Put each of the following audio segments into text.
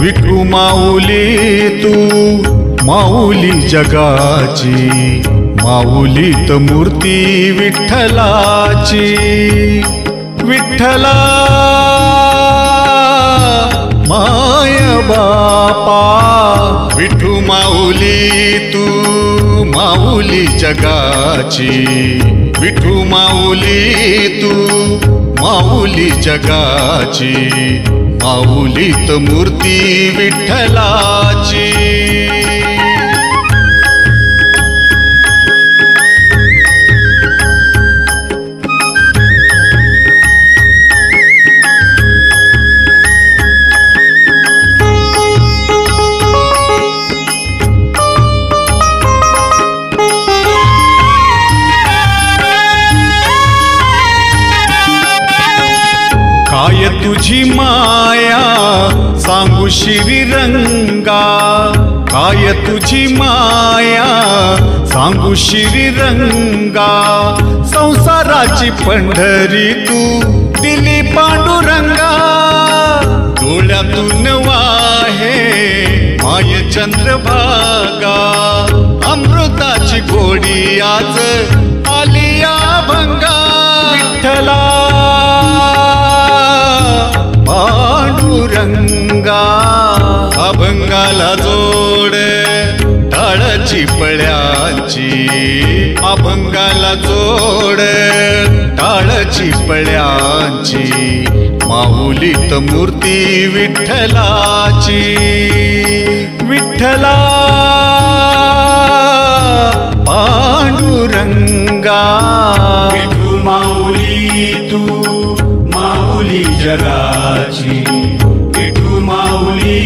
विठू माऊली तू माऊली जगाची, माऊलीत मूर्ती विठ्ठलाची. विठ्ठला माय बापा, विठू माऊली तू माऊली जगाची, विठू माऊली तू माऊली जगाची, माऊलीत मूर्ती विठ्ठलाची. काय तुझी माया सांगू श्रीरंगा, काय तुझी माया सांगू श्रीरंगा. संसाराची पंढरी तू दिली पांडुरंगा, डोळ्यातून वाहे माय चंद्रभागा. अमृताची गोडी आज आलिया भंगा. विठ्ठला पांडुरंगा, अभंगाला जोड टाळची पळ्यांची, अभंगाला जोड टाळची पळ्यांची, माऊलीत मूर्ती विठ्ठलाची. विठ्ठला पांडुरंगा, विठू माऊली तू माऊली जगाची, विठू माऊली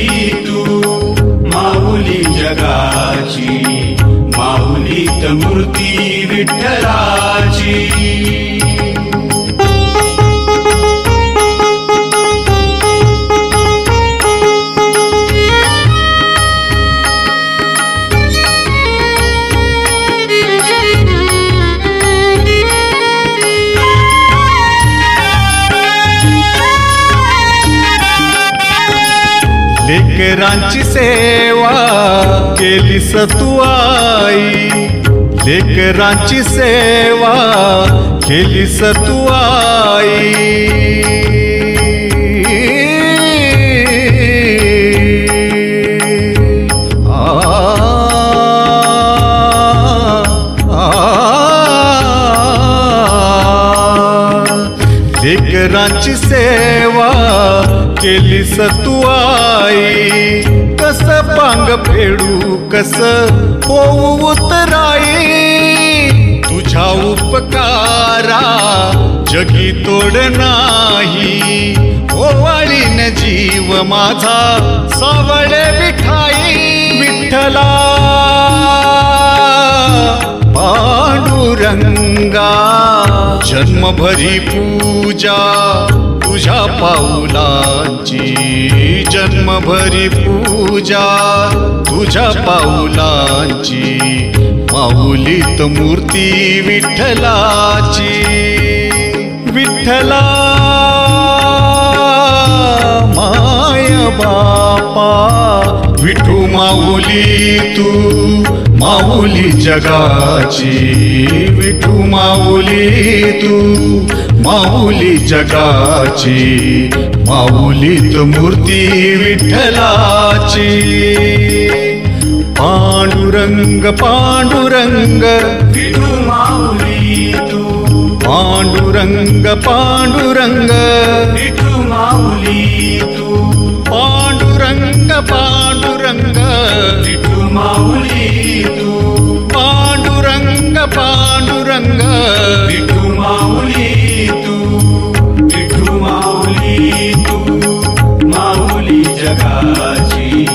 तू माऊली जगाची, माऊलीत मूर्ती विठ्ठलाची. लेकरांची सेवा केलीस तू आई, लेकरांची सेवा केलीस तू आई. लेकरांची सेवा केलीस तू आई. कस पांग फेडू कस होऊ उतराई, तुझ्या उपकारा जगी तोड नाही. ओवाळीन जीव माझा सावळे विठाई. विठ्ठला पांडुरंगा, जन्मभरी पूजा तुझ्या पाऊलांची, जन्मभरी पूजा तुझ्या पाऊलांची, माऊलीत मूर्ती विठ्ठलाची. विठ्ठला माय बापा, विठू माऊली तू माऊली जगाची, विठू माऊली तू माऊली जगाची, माऊलीत मूर्ती विठ्ठलाची. पांडुरंग पांडुरंग, विठू माऊली तू पांडुरंग पांडुरंग, विठू माऊली तू पांडुरंग पांडुरंग, विठू माऊली तू पांडुरंग पांडुरंग, विठू माऊली तू, विठू माऊली तू माऊली जगाची,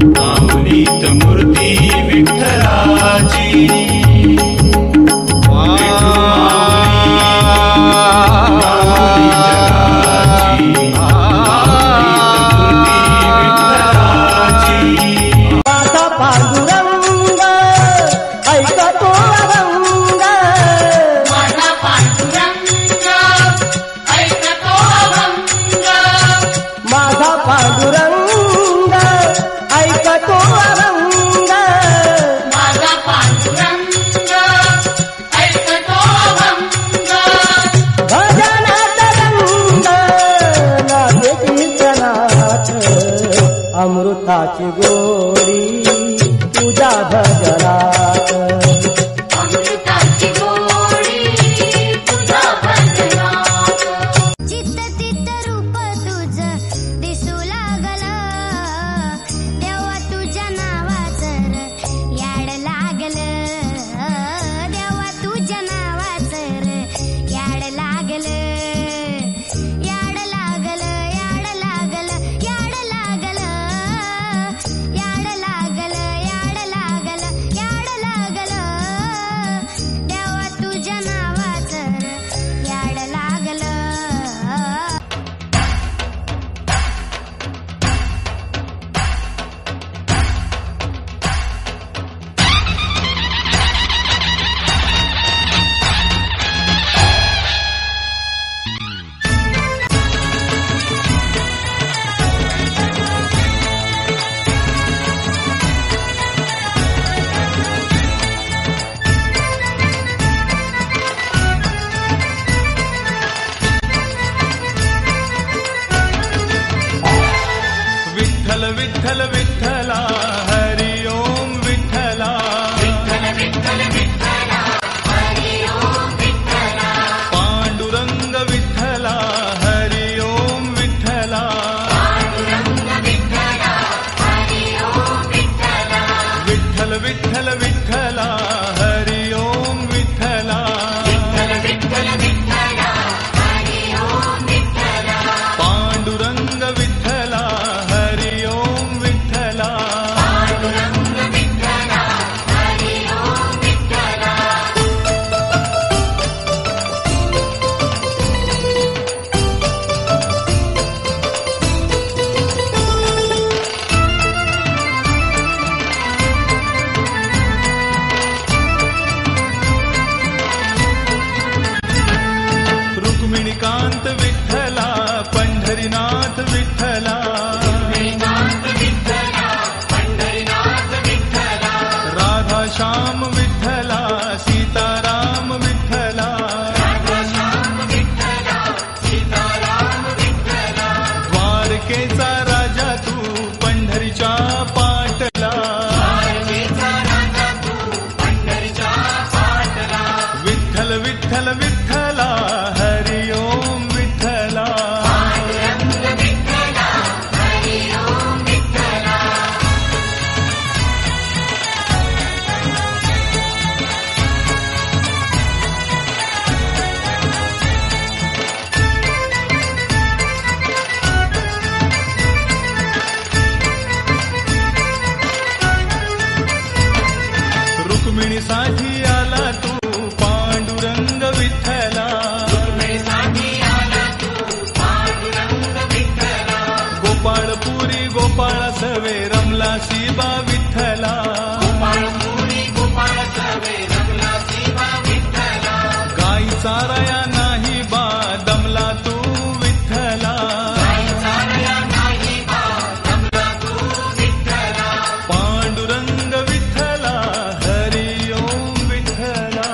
माऊलीत मूर्ती विठ्ठलाची. विठू माऊली विठ्ठल विठ्ठला हरि ओम विठ्ठला पांडुरंग विठ्ठला हरि ओम विठ्ठला विठ्ठल विठ्ठल विठ्ठला हरि ओम विठ्ठला पांडुरंग विठ्ठला हरि ओम विठ्ठला रुक्मिणीकांत विठ्ठला पंढरीनाथ विठ्ठला राधा श्याम विठ्ठला सीताराम विठ्ठला द्वारकेचा राजा तू पंढरीच्या पाटला विठ्ठल विठ्ठल विठ्ठला हरि ओम विठ्ठला रुक्मिणीसाठी आला तू पांडुरंग विठ्ठला गोपाळपुरी गोपाळ सवे रमला शिबा विठ्ठला गाई चाराया नाही बा दमला तू विठ्ठला पांडुरंग विठ्ठला हरि ओम विठ्ठला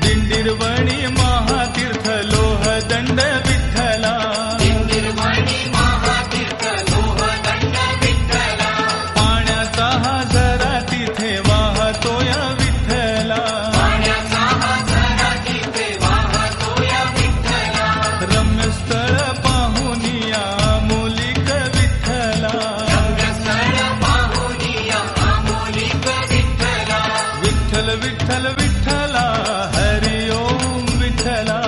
दिंडीरवणी महातीर्थ लोह दंड विठ्ठला पाण्याचा हा झरा तिथे वाहतो या विठ्ठला रम्यस्थळ पाहुनिया मोलिक विठ्ठला विठ्ठल विठ्ठल विठ्ठला हरि ओम विठ्ठला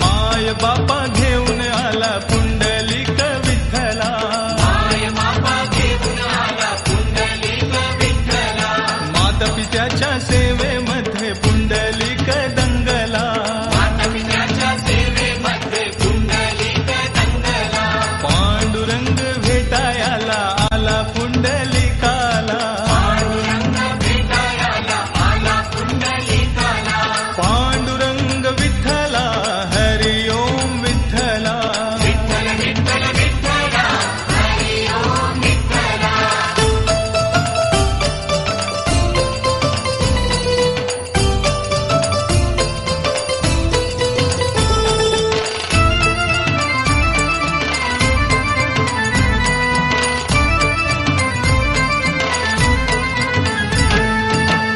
माय बापा घेऊन आला पुंडलिक विठ्ठला माता पित्याच्या सेवेमध्ये पुंडलिक दंगला पांडुरंग भेटायला आला पुंडलिकाला पांडुरंग विठ्ठला हरि ओम विठ्ठला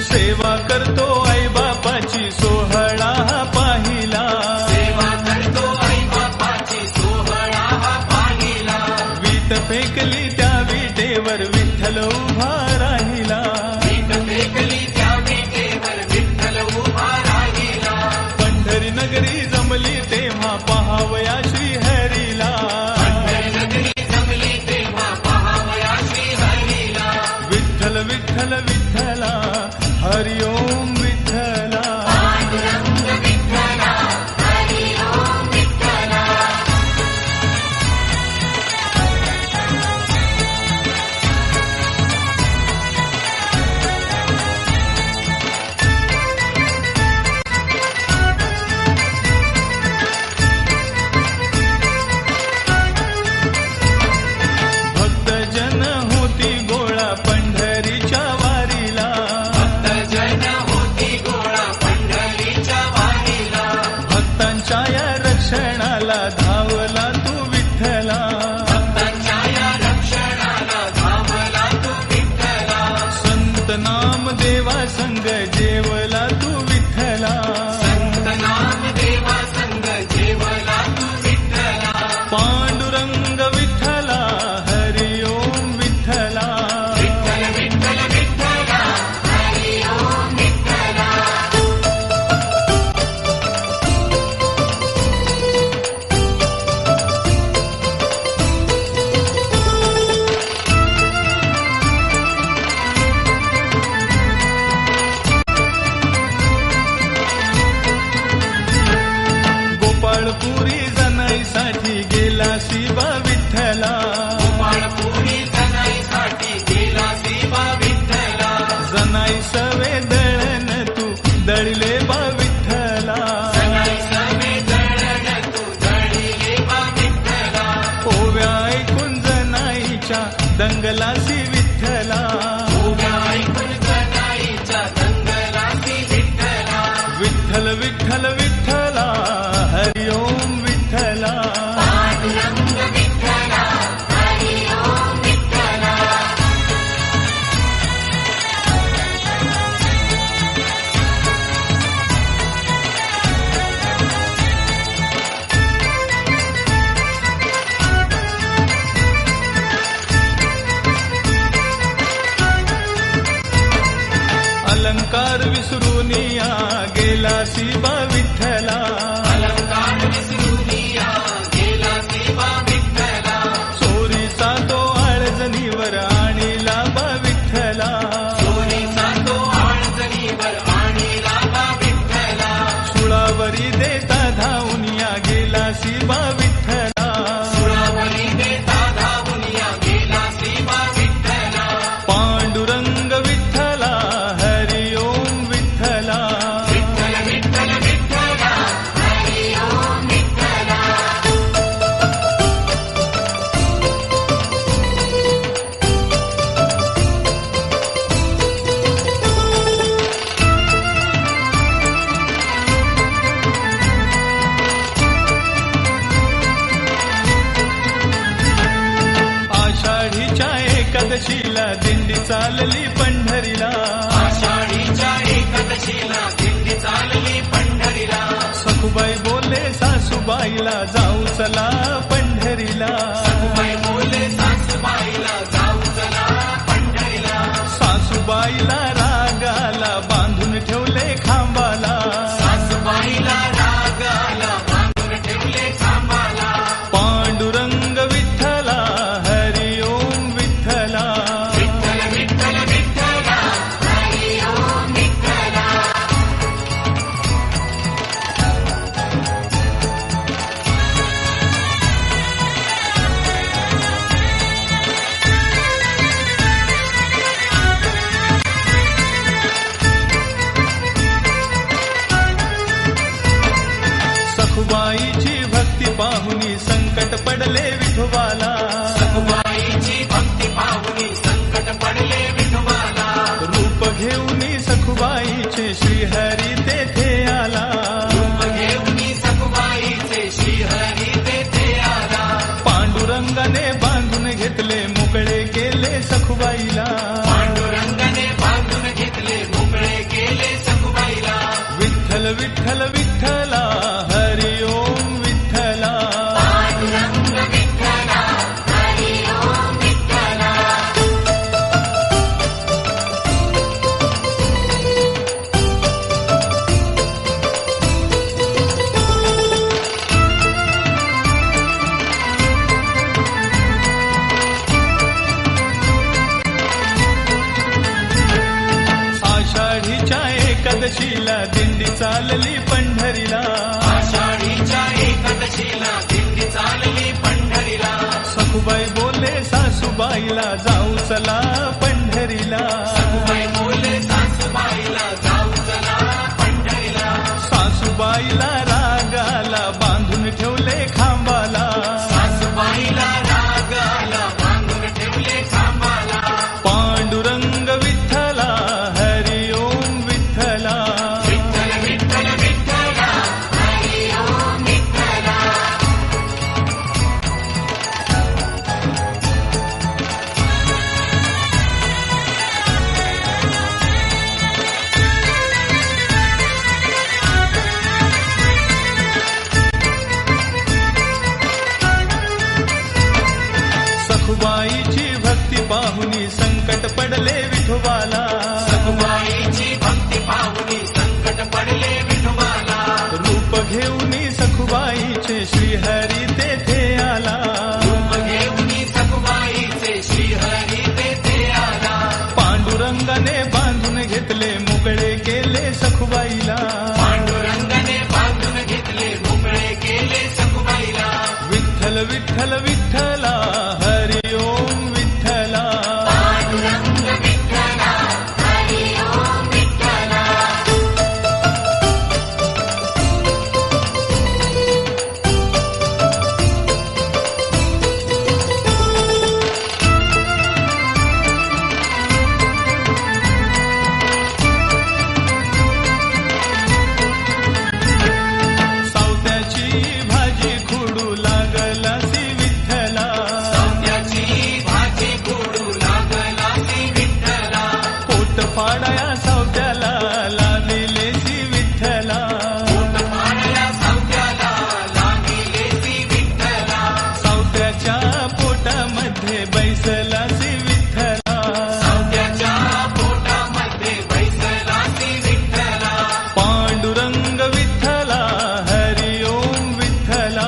सेवा करतो आई बापाची सोहळा पाहिला वीट फेकली त्या विटेवर विठ्ठल उभा राहिला पंढरी नगरी जमली तेव्हा पहावया श्रीहरीला भक्तांच्या या रक्षणाला धावला तू विठ्ठला. संत नाम देवा संग जेवला तू विठ्ठला. पांडुरंग विठ्ठला हरि ओम विठ्ठला. गोपाळपुरी जनाईसाठी गेला शिवा विठ्ठला. जनाई सवे दळण तू दळले बा विठ्ठला. ओव्या ऐकून जनाईच्या दंगलासी विठ्ठला. विठ्ठल विठ्ठल विठ्ठला हरि ओम विठ्ठला. अलंकार विसरून या गेला शिवा विठ्ठला. चोरीचा तो आळजणीवर आणीला बा विठ्ठला. सुळावरी देता धावून या गेला शिवा विठ्ठला. पांडुरंग विठ्ठला हरि ओम विठ्ठला. आषाढीच्या एकादशीला दिंडी चालली पंढरीला. सखुबाई बोले सासूबाईला जाऊ चला पंढरीला. सासूबाईला रागाला बांधून ठेवले खांबाला. पांडुरंग विठ्ठला हरि ओम विठ्ठला. सखुबाईची भक्ती पाहुनी संकट पडले विठोबाला. रूप घेऊनी सखुबाईचे श्रीहरी तेथे आला. पांडुरंगाने बांधून घेतले मोकळे केले सखुबाईला. विठ्ठल विठ्ठल विठ्ठला हरि ओम विठ्ठला. आषाढीच्या एकादशीला दिंडी चालली पंढरीला. सखुबाई बोले सासूबाईला जाऊ चला पंढरीला. सासूबाईला रागाला बांधून ठेवले खांबाला. पांडुरंग विठ्ठला हरि ओम विठ्ठला. विठ्ठल विठ्ठल विठ्ठला हरि ओम सखुबाईचे श्रीहरी तेथे आला. पांडुरंगाने बांधून घेतले मोकळे केले सखुबाईला. विठ्ठल विठ्ठल विठ्ठला हरि ओम विठ्ठला. पाडाया सावत्याला लाविले सी विठ्ठला. सावत्याच्या पोटामध्ये बैसला सी विठ्ठला. पांडुरंग विठ्ठला हरि ओम विठ्ठला.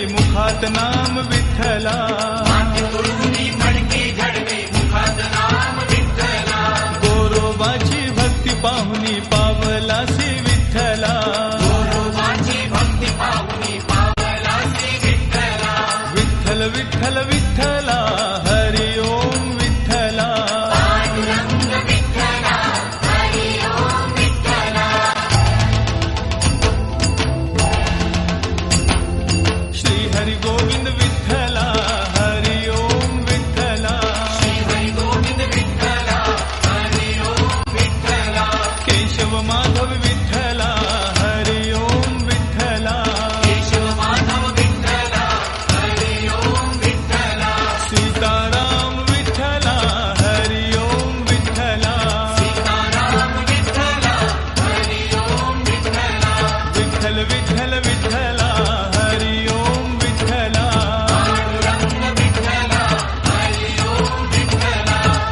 मुखात नाम विठ्ठला. गोरोबाची भक्ती पाहुनी पावला सी विठ्ठला. विठ्ठल विठ्ठल विठ्ठला हरि ओम विठ्ठला. हरि गोविंद विठ्ठला हरि ओम विठ्ठला. केशव माधव विठ्ठला हरि ओम विठ्ठला. सीताराम विठ्ठला हरि ओम विठ्ठला. विठ्ठल विठ्ठल विठ्ठला हरि ओम विठ्ठला.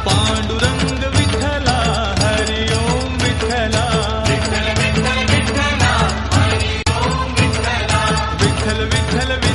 पांडुरंग विठ्ठला हरि ओम विठ्ठला. विठ्ठल विठ्ठल